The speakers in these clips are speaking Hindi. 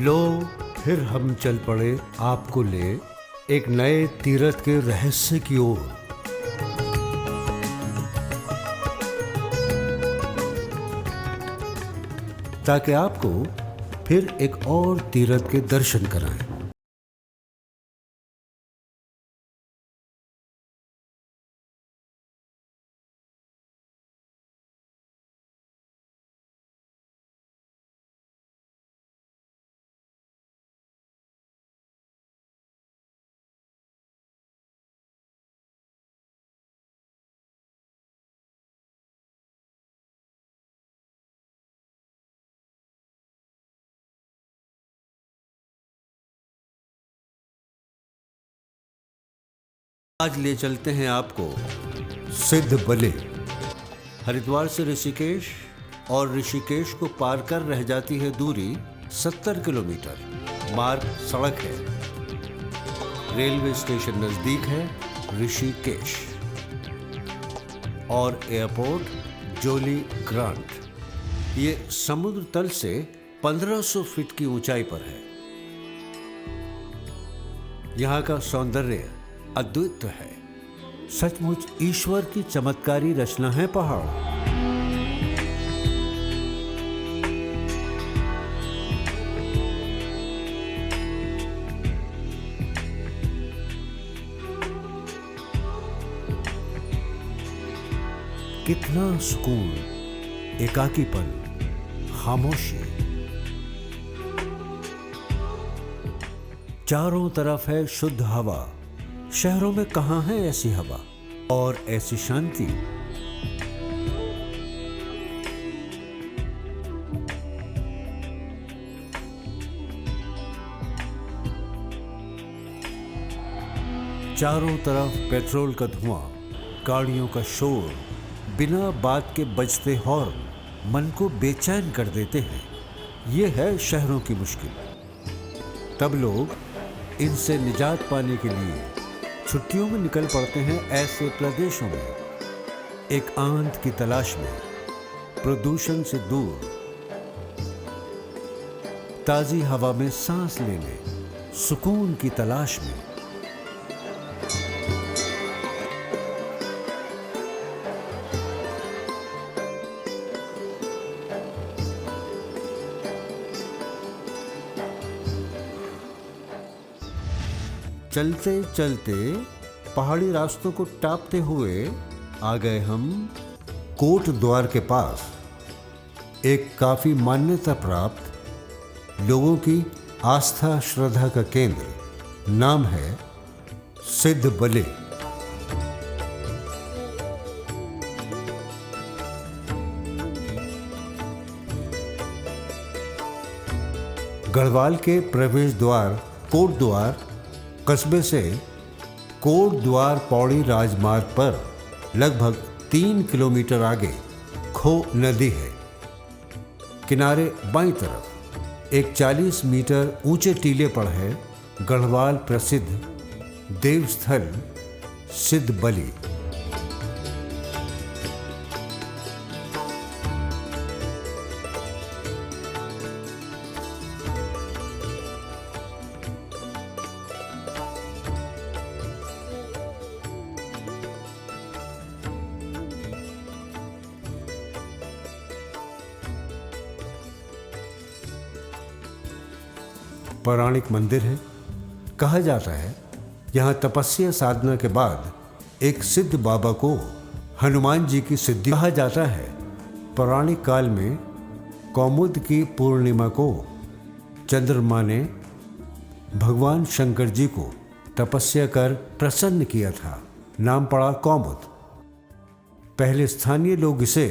लो फिर हम चल पड़े आपको ले एक नए तीर्थ के रहस्य की ओर। ताकि आपको फिर एक और तीर्थ के दर्शन कराएं। आज ले चलते हैं आपको सिद्ध बले। हरिद्वार से ऋषिकेश और ऋषिकेश को पार कर रह जाती है दूरी 70 किलोमीटर। मार्ग सड़क है। रेलवे स्टेशन नजदीक है ऋषिकेश और एयरपोर्ट जोली ग्रांट। ये समुद्र तल से 1500 फीट की ऊंचाई पर है। यहाँ का सौंदर्य अद्भुत है। सचमुच ईश्वर की चमत्कारी रचना है पहाड़। कितना सुकून, एकाकीपन, खामोशी। चारों तरफ है शुद्ध हवा। शहरों में कहां है ऐसी हवा और ऐसी शांति। चारों तरफ पेट्रोल का धुआं, गाड़ियों का शोर, बिना बात के बजते हॉर्न मन को बेचैन कर देते हैं। ये है शहरों की मुश्किल। तब लोग इनसे निजात पाने के लिए छुट्टियों में निकल पड़ते हैं ऐसे प्रदेशों में, एक आनंद की तलाश में, प्रदूषण से दूर, ताजी हवा में सांस लेने, सुकून की तलाश में। चलते चलते पहाड़ी रास्तों को टापते हुए आ गए हम कोट द्वार के पास। एक काफी मान्यता प्राप्त, लोगों की आस्था श्रद्धा का केंद्र। नाम है सिद्ध बले। गढ़वाल के प्रवेश द्वार कोट द्वार कस्बे से कोट द्वार पौड़ी राजमार्ग पर लगभग 3 किलोमीटर आगे खो नदी है। किनारे बाईं तरफ एक 40 मीटर ऊंचे टीले पर है गढ़वाल प्रसिद्ध देवस्थल सिद्ध बली। पौराणिक मंदिर है। कहा जाता है यहाँ तपस्या साधना के बाद एक सिद्ध बाबा को हनुमान जी की सिद्धि कहा जाता है। पौराणिक काल में कौमुद की पूर्णिमा को चंद्रमा ने भगवान शंकर जी को तपस्या कर प्रसन्न किया था। नाम पड़ा कौमुद। पहले स्थानीय लोग इसे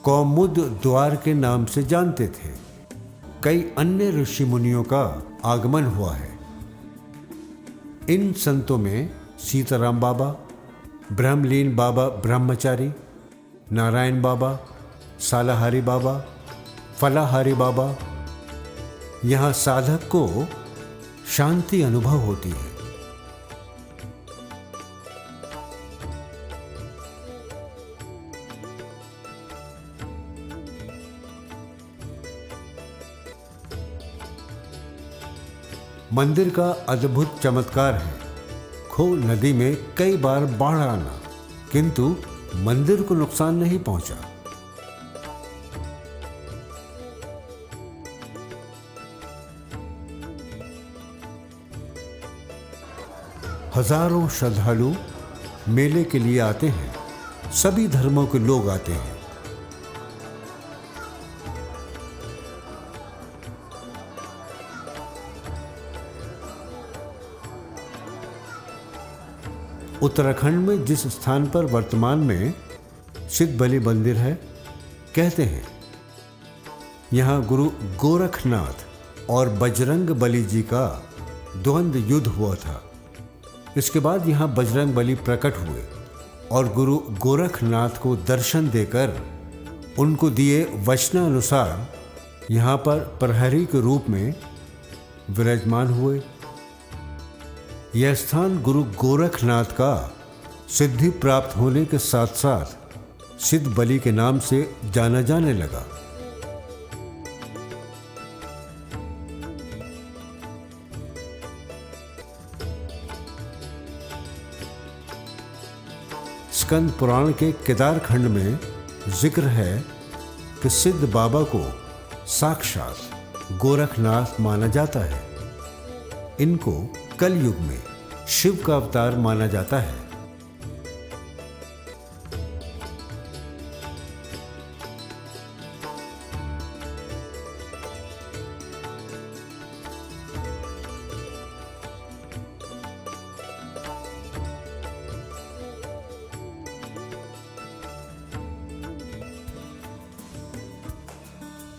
कौमुद द्वार के नाम से जानते थे। कई अन्य ऋषि मुनियों का आगमन हुआ है। इन संतों में सीताराम बाबा, ब्रह्मलीन बाबा ब्रह्मचारी, नारायण बाबा, सालाहारी बाबा, फलाहारी बाबा। यहाँ साधक को शांति अनुभव होती है। मंदिर का अद्भुत चमत्कार है खो नदी में कई बार बाढ़ आना, किंतु मंदिर को नुकसान नहीं पहुंचा। हजारों श्रद्धालु मेले के लिए आते हैं, सभी धर्मों के लोग आते हैं। उत्तराखंड में जिस स्थान पर वर्तमान में सिद्ध बलि मंदिर है, कहते हैं यहाँ गुरु गोरखनाथ और बजरंग बली जी का द्वंद्व युद्ध हुआ था। इसके बाद यहाँ बजरंग बली प्रकट हुए और गुरु गोरखनाथ को दर्शन देकर उनको दिए वचनानुसार यहाँ पर प्रहरी के रूप में विराजमान हुए। यह स्थान गुरु गोरखनाथ का सिद्धि प्राप्त होने के साथ साथ सिद्ध बलि के नाम से जाना जाने लगा। स्कंद पुराण के केदार खंड में जिक्र है कि सिद्ध बाबा को साक्षात गोरखनाथ माना जाता है। इनको कलयुग में शिव का अवतार माना जाता है।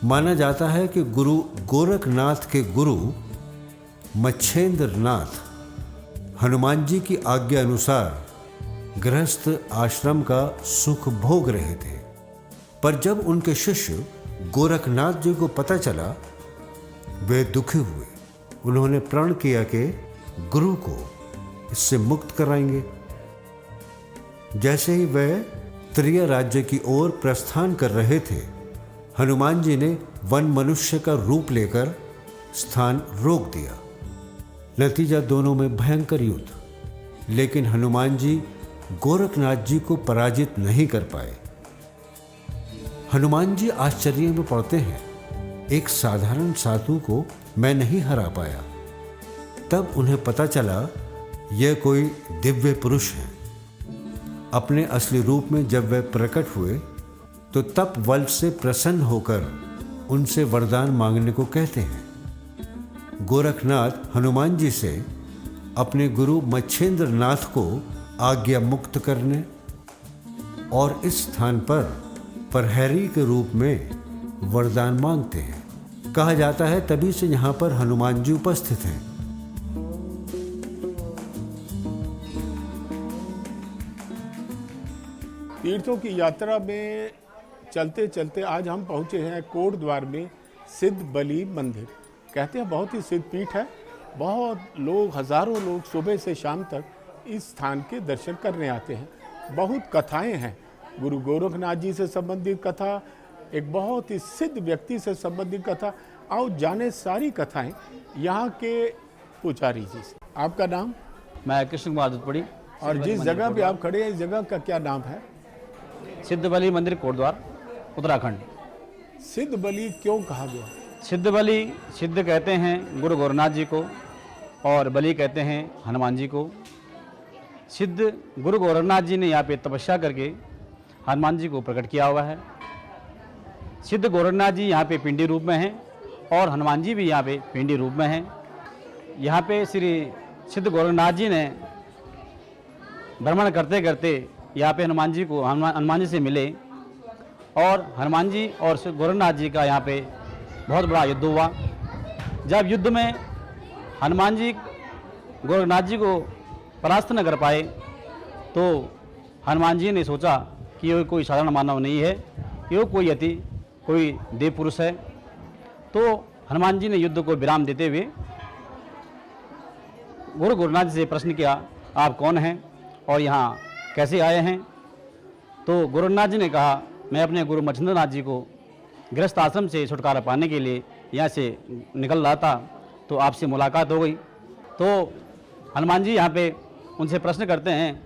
माना जाता है कि गुरु गोरखनाथ के गुरु मच्छेंद्र नाथ हनुमान जी की आज्ञा अनुसार गृहस्थ आश्रम का सुख भोग रहे थे, पर जब उनके शिष्य गोरखनाथ जी को पता चला, वे दुखी हुए। उन्होंने प्रण किया कि गुरु को इससे मुक्त कराएंगे। जैसे ही वे त्रिय राज्य की ओर प्रस्थान कर रहे थे, हनुमान जी ने वन मनुष्य का रूप लेकर स्थान रोक दिया। नतीजा दोनों में भयंकर युद्ध, लेकिन हनुमान जी गोरखनाथ जी को पराजित नहीं कर पाए। हनुमान जी आश्चर्य में पड़ते हैं, एक साधारण साधु को मैं नहीं हरा पाया। तब उन्हें पता चला यह कोई दिव्य पुरुष है। अपने असली रूप में जब वे प्रकट हुए तो तप बल से प्रसन्न होकर उनसे वरदान मांगने को कहते हैं। गोरखनाथ हनुमान जी से अपने गुरु मच्छेंद्र नाथ को आज्ञा मुक्त करने और इस स्थान पर प्रहरी के रूप में वरदान मांगते हैं। कहा जाता है तभी से यहाँ पर हनुमान जी उपस्थित हैं। तीर्थों की यात्रा में चलते चलते आज हम पहुँचे हैं कोट द्वार में सिद्ध बलि मंदिर। कहते हैं बहुत ही सिद्ध पीठ है। बहुत लोग, हजारों लोग सुबह से शाम तक इस स्थान के दर्शन करने आते हैं। बहुत कथाएं हैं, गुरु गोरखनाथ जी से संबंधित कथा, एक बहुत ही सिद्ध व्यक्ति से संबंधित कथा। आओ जाने सारी कथाएं यहाँ के पुजारी जी से। आपका नाम? मैं कृष्ण कुमार दुधपड़ी। और जिस जगह पे आप खड़े हैं इस जगह का क्या नाम है? सिद्ध बलि मंदिर कोटद्वार, उत्तराखंड। सिद्ध बलि क्यों कहा गया? सिद्ध बलि, सिद्ध कहते हैं गुरु गोरखनाथ जी को और बलि कहते हैं हनुमान जी को। सिद्ध गुरु गोरखनाथ जी ने यहाँ पे तपस्या करके हनुमान जी को प्रकट किया हुआ है। सिद्ध गोरखनाथ जी यहाँ पे पिंडी रूप में हैं और हनुमान जी भी यहाँ पे पिंडी रूप में हैं। यहाँ पे श्री सिद्ध गोरखनाथ जी ने भ्रमण करते करते यहाँ पे हनुमान जी से मिले और हनुमान जी और गोरखनाथ जी का यहाँ पे बहुत बड़ा युद्ध हुआ। जब युद्ध में हनुमान जी गोरखनाथ जी को परास्त न कर पाए तो हनुमान जी ने सोचा कि ये कोई साधारण मानव नहीं है, ये कोई देव पुरुष है। तो हनुमान जी ने युद्ध को विराम देते हुए गुरु गोरखनाथ जी से प्रश्न किया, आप कौन हैं और यहाँ कैसे आए हैं? तो गोरखनाथ जी ने कहा, मैं अपने गुरु मच्छेंद्र नाथ जी को गृहस्थ आश्रम से छुटकारा पाने के लिए यहाँ से निकल रहा था तो आपसे मुलाकात हो गई। तो हनुमान जी यहाँ पे उनसे प्रश्न करते हैं,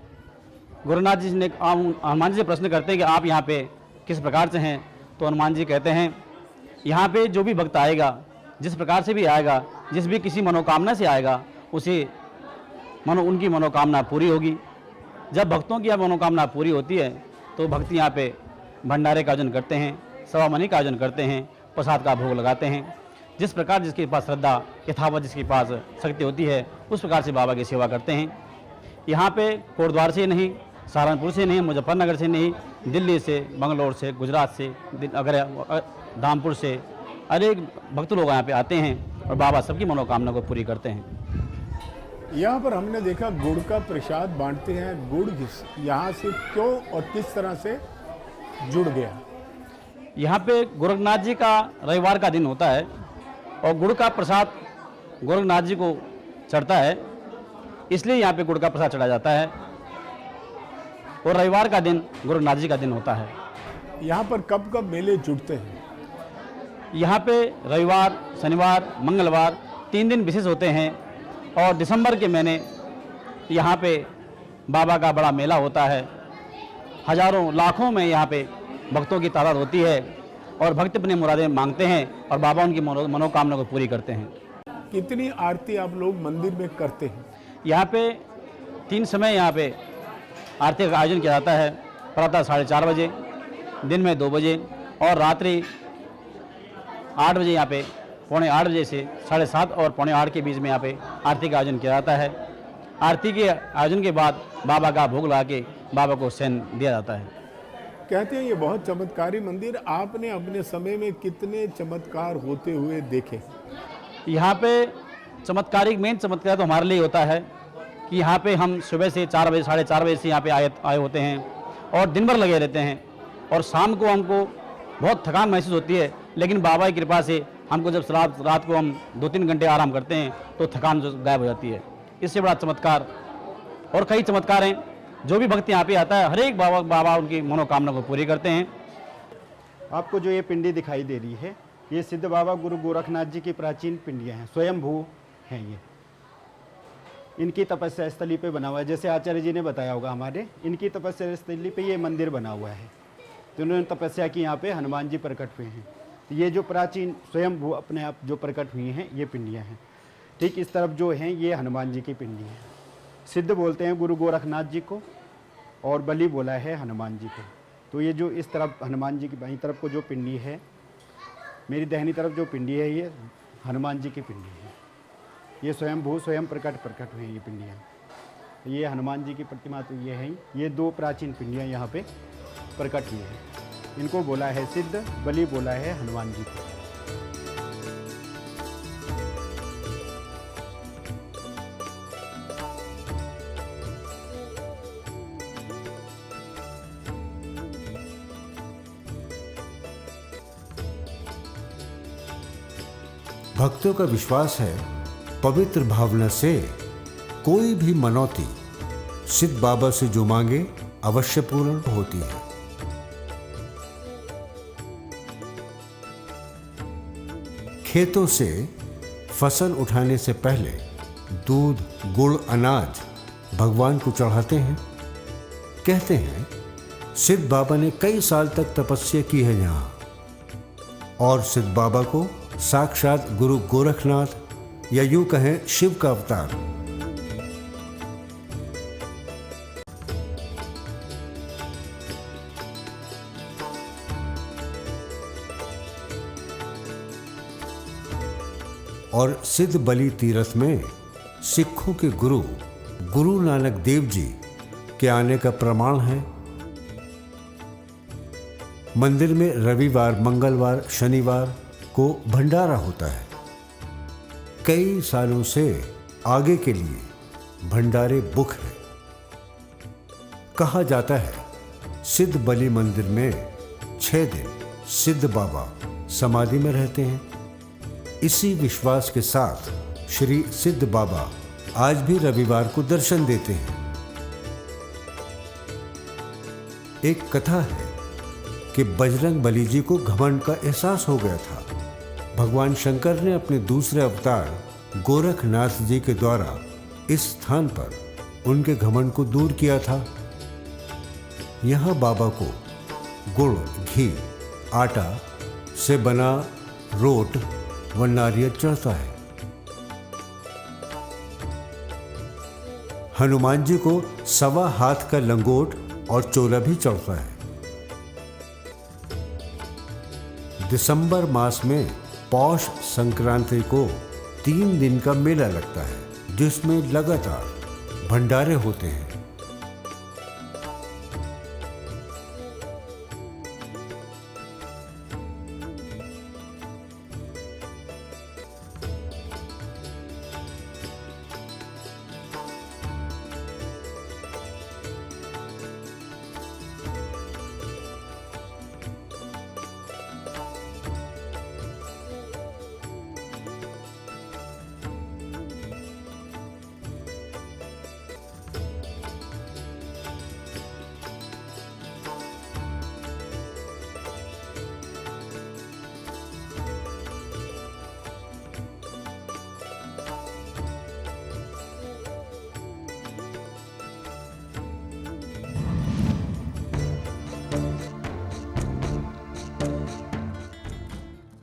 गुरुनाथ जी ने हनुमान जी से प्रश्न करते हैं कि आप यहाँ पे किस प्रकार से हैं। तो हनुमान जी कहते हैं, यहाँ पे जो भी भक्त आएगा, जिस प्रकार से भी आएगा, जिस भी किसी मनोकामना से आएगा, उसे उनकी मनोकामना पूरी होगी। जब भक्तों की मनोकामना पूरी होती है तो भक्त यहाँ पे भंडारे का आयोजन करते हैं, सवामनी का आयोजन करते हैं, प्रसाद का भोग लगाते हैं। जिस प्रकार जिसके पास श्रद्धा यथावत जिसके पास शक्ति होती है, उस प्रकार से बाबा की सेवा करते हैं। यहाँ पे कोटद्वार से नहीं, सहारनपुर से नहीं, मुजफ्फरनगर से नहीं, दिल्ली से, बंगलोर से, गुजरात से, अगर धामपुर से अनेक भक्त लोग यहाँ पे आते हैं और बाबा सबकी मनोकामना को पूरी करते हैं। यहाँ पर हमने देखा गुड़ का प्रसाद बांटते हैं। गुड़ यहाँ से क्यों और किस तरह से जुड़ गया? यहाँ पे गोरखनाथ जी का रविवार का दिन होता है और गुड़ का प्रसाद गोरखनाथ जी को चढ़ता है, इसलिए यहाँ पे गुड़ का प्रसाद चढ़ा जाता है और रविवार का दिन गोरखनाथ जी का दिन होता है। यहाँ पर कब कब मेले जुड़ते हैं? यहाँ पे रविवार, शनिवार, मंगलवार 3 दिन विशेष होते हैं और दिसंबर के महीने यहाँ पे बाबा का बड़ा मेला होता है। हजारों लाखों में यहाँ पे भक्तों की तादाद होती है और भक्त अपनी मुरादें मांगते हैं और बाबा उनकी मनोकामना को पूरी करते हैं। कितनी आरती आप लोग मंदिर में करते हैं? यहाँ पे 3 समय यहाँ पे आरती का आयोजन किया जाता है। प्रातः 4:30 बजे, दिन में 2 बजे और रात्रि 8 बजे यहाँ पे 7:45 बजे से 7:30 और 7:45 के बीच में यहाँ पे आरती का आयोजन किया जाता है। आरती के आयोजन के बाद बाबा का भोग लगा के बाबा को शयन दिया जाता है। कहते हैं ये बहुत चमत्कारी मंदिर। आपने अपने समय में कितने चमत्कार होते हुए देखे? यहाँ पे चमत्कारिक मेन चमत्कार तो हमारे लिए होता है कि यहाँ पे हम सुबह से 4 बजे 4:30 बजे से यहाँ पे आए होते हैं और दिन भर लगे रहते हैं और शाम को हमको बहुत थकान महसूस होती है, लेकिन बाबा की कृपा से हमको जब रात को हम 2-3 घंटे आराम करते हैं तो थकान जो गायब हो जाती है। इससे बड़ा चमत्कार और कई चमत्कार हैं। जो भी भक्त यहाँ पे आता है, हर एक बाबा उनकी मनोकामना को पूरी करते हैं। आपको जो ये पिंडी दिखाई दे रही है, ये सिद्ध बाबा गुरु गोरखनाथ जी की प्राचीन पिंडियाँ हैं, स्वयंभू हैं ये। इनकी तपस्या स्थली पे बना हुआ है, जैसे आचार्य जी ने बताया होगा हमारे, इनकी तपस्या स्थली पे ये मंदिर बना हुआ है। तो उन्होंने तपस्या की, यहाँ पे हनुमान जी प्रकट हुए हैं। तो ये जो प्राचीन स्वयंभू अपने आप जो प्रकट हुई हैं, ये पिंडियाँ हैं। ठीक इस तरफ जो हैं, ये हनुमान जी की पिंडी हैं। सिद्ध बोलते हैं गुरु गोरखनाथ जी को और बलि बोला है हनुमान जी को। तो ये जो इस तरफ हनुमान जी की बाईं तरफ को जो पिंडी है, मेरी दाहिनी तरफ जो पिंडी है, ये हनुमान जी की पिंडी है। ये स्वयंभू स्वयं प्रकट हुई ये पिंडियाँ। ये हनुमान जी की प्रतिमा तो ये है। ये 2 प्राचीन पिंडियाँ यहाँ पे प्रकट हुई हैं। इनको बोला है सिद्ध, बलि बोला है हनुमान जी को। भक्तों का विश्वास है, पवित्र भावना से कोई भी मनौती सिद्ध बाबा से जो मांगे अवश्य पूर्ण होती है। खेतों से फसल उठाने से पहले दूध, गुड़, अनाज भगवान को चढ़ाते हैं। कहते हैं सिद्ध बाबा ने कई साल तक तपस्या की है यहाँ, और सिद्ध बाबा को साक्षात गुरु गोरखनाथ या यूं कहें शिव का अवतार और सिद्ध बलि तीर्थ में सिखों के गुरु नानक देव जी के आने का प्रमाण है। मंदिर में रविवार, मंगलवार, शनिवार को भंडारा होता है। कई सालों से आगे के लिए भंडारे बुक है। कहा जाता है सिद्ध बलि मंदिर में 6 दिन सिद्ध बाबा समाधि में रहते हैं। इसी विश्वास के साथ श्री सिद्ध बाबा आज भी रविवार को दर्शन देते हैं। एक कथा है कि बजरंग बली जी को घमंड का एहसास हो गया था। भगवान शंकर ने अपने दूसरे अवतार गोरखनाथ जी के द्वारा इस स्थान पर उनके घमंड को दूर किया था। यहाँ बाबा को गुड़, घी, आटा से बना रोट व नारियल चढ़ता है। हनुमान जी को 1.25 हाथ का लंगोट और चोला भी चढ़ता है। दिसंबर मास में पौष संक्रांति को 3 दिन का मेला लगता है, जिसमें लगातार भंडारे होते हैं।